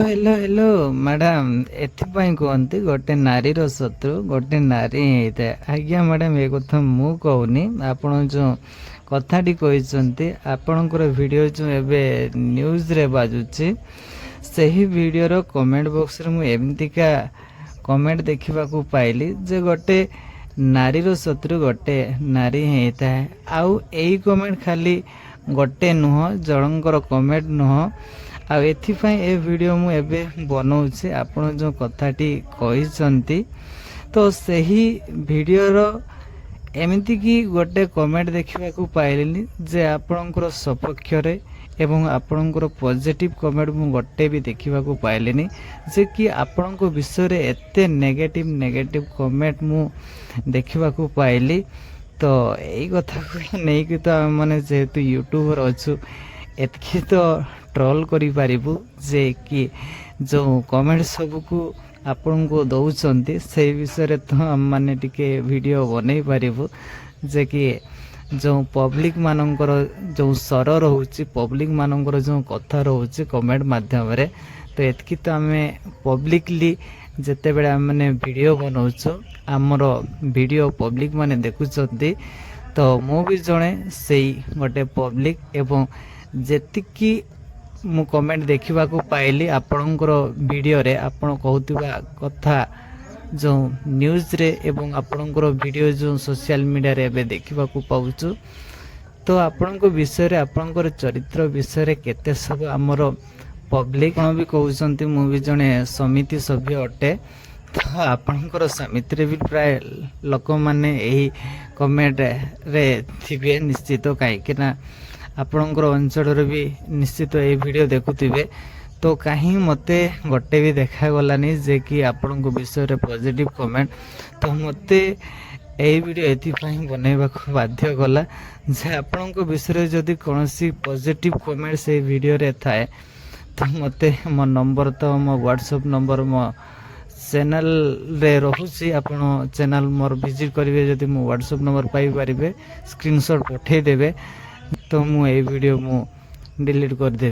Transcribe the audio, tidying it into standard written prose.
Hello hello madam एथिपाई कहते गोटे नारी शत्रु गोटे नारी ही होता है। आज्ञा मैडम ये कथा मु कहूनी आपण जो कथाटी कहते आपणकर वीडियो जो एवं न्यूज रे बाजुची सही वीडियोर कमेंट बॉक्स रे मु एमतिका कमेंट देखा पाइली जे गोटे नारी शत्रु गोटे नारी ही होता है। आउ यही कमेंट खाली गोटे नुह जनकर कमेंट नुह आउ एथिपाई ए वीडियो मु एबे बनाऊँचे आपण जो कथाटी कहिसंती तो सही वीडियोर एमिति कि गोटे कमेंट देखा पाइलिनी जे आपणकर सपक्ष रे एवं आपणकर पॉजिटिव कमेंट मु गोटे भी देखा पाइलिनी जे कि आपणको विषय रे एते नेगेटिव कमेंट मु देखा पाइली। तो यही कथा को नहीं कि तो मैंने जेहेतु यूट्यूबर अच्छु एतकी तो ट्रोल करि पारिबु जे कि जो कमेंट सब को आपन को दउचंती से विषय रे तो हम माने टिके वीडियो बनै पारिबु जे कि जो पब्लिक मानकर जो स्वर रहउची पब्लिक मानकर जो कथा रहउची कमेंट माध्यम रे तो एतकी तो हमें पब्लिकली जेते बेले हम माने वीडियो बनाउछु हमर वीडियो पब्लिक माने देखुचंती तो मु भी जणे सेई गोटे पब्लिक एवं जेतिकी मु कमेंट देखा पाइली आपणकर वीडियो रे आपण कहूतिबा कथा जो न्यूज रे एवं आपणकर वीडियो जो सोशल मीडिया रे एबे देखा पाउछु तो आपणको विषय रे आपणकर चरित्र विषय रे केते सब हमर पब्लिक भी कहउचंती मु भी जणे समिति सभ्य अटे तो आपणकर समिति रे भी प्राय लोक माने एही कमेंट रे थिबे निश्चित काहे ना आपणकर अंचल भी निश्चित ये वीडियो देखुथिबे तो कहीं मते गोटे भी देखा गलानी जे कि आपण विषय रे पॉजिटिव कमेंट तो मते यही वीडियो एथिपाई बनैबा को बाध्य गला जे आपण विषय रे जदि कोनोसी पॉजिटिव कमेंट से वीडियो रे थाए तो मते मो नंबर तो मो व्हाट्सएप नंबर मो चैनल रे रहुची आपण चैनल मोर विजिट करिवे जदि मो व्हाट्सएप नंबर पाई परिबे स्क्रीनशॉट पठे देबे तो मु ए वीडियो मु डिलीट कर दे।